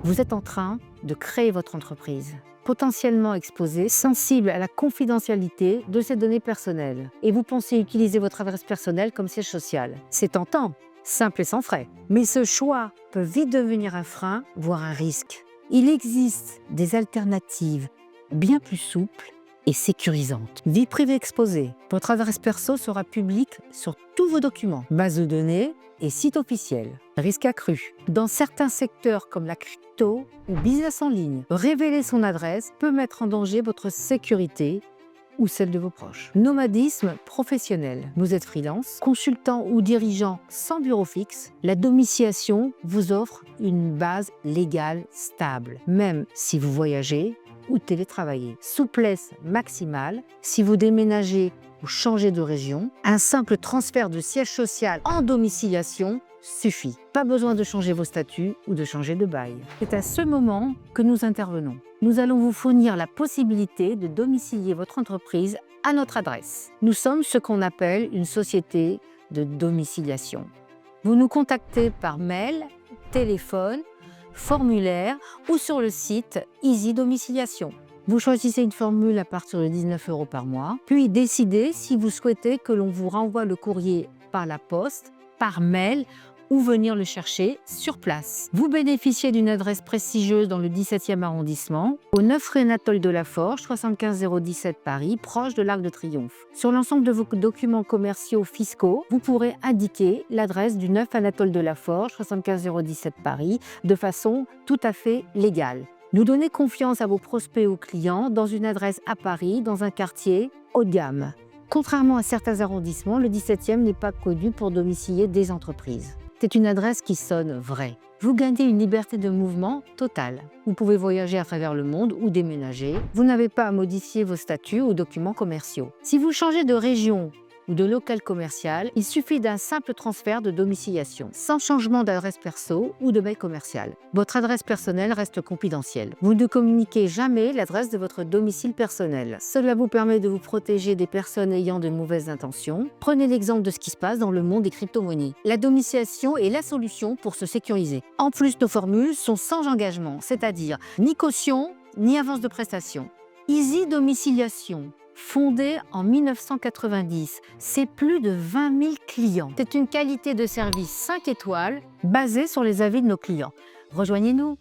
Vous êtes en train de créer votre entreprise, potentiellement exposée, sensible à la confidentialité de ces données personnelles. Et vous pensez utiliser votre adresse personnelle comme siège social. C'est tentant, simple et sans frais. Mais ce choix peut vite devenir un frein, voire un risque. Il existe des alternatives bien plus souples et sécurisante. Vie privée exposée. Votre adresse perso sera publique sur tous vos documents, bases de données et sites officiels. Risque accru. Dans certains secteurs comme la crypto ou business en ligne, révéler son adresse peut mettre en danger votre sécurité ou celle de vos proches. Nomadisme professionnel. Vous êtes freelance, consultant ou dirigeant sans bureau fixe. La domiciliation vous offre une base légale stable, même si vous voyagez ou télétravailler. Souplesse maximale. Si vous déménagez ou changez de région, un simple transfert de siège social en domiciliation suffit. Pas besoin de changer vos statuts ou de changer de bail. C'est à ce moment que nous intervenons. Nous allons vous fournir la possibilité de domicilier votre entreprise à notre adresse. Nous sommes ce qu'on appelle une société de domiciliation. Vous nous contactez par mail, téléphone, formulaire ou sur le site Easy Domiciliation. Vous choisissez une formule à partir de 19 € par mois, puis décidez si vous souhaitez que l'on vous renvoie le courrier par la poste, par mail ou venir le chercher sur place. Vous bénéficiez d'une adresse prestigieuse dans le 17e arrondissement, au 9 rue Anatole de la Forge, 75 017 Paris, proche de l'Arc de Triomphe. Sur l'ensemble de vos documents commerciaux fiscaux, vous pourrez indiquer l'adresse du 9 Anatole de la Forge, 75 017 Paris, de façon tout à fait légale. Nous donner confiance à vos prospects ou clients dans une adresse à Paris, dans un quartier haut de gamme. Contrairement à certains arrondissements, le 17e n'est pas connu pour domicilier des entreprises. C'est une adresse qui sonne vraie. Vous gagnez une liberté de mouvement totale. Vous pouvez voyager à travers le monde ou déménager. Vous n'avez pas à modifier vos statuts ou documents commerciaux. Si vous changez de région ou de local commercial, il suffit d'un simple transfert de domiciliation, sans changement d'adresse perso ou de bail commercial. Votre adresse personnelle reste confidentielle. Vous ne communiquez jamais l'adresse de votre domicile personnel. Cela vous permet de vous protéger des personnes ayant de mauvaises intentions. Prenez l'exemple de ce qui se passe dans le monde des crypto-monnaies. La domiciliation est la solution pour se sécuriser. En plus, nos formules sont sans engagement, c'est-à-dire ni caution, ni avance de prestation. Easy Domiciliation. Fondée en 1990, c'est plus de 20 000 clients. C'est une qualité de service 5 étoiles basée sur les avis de nos clients. Rejoignez-nous.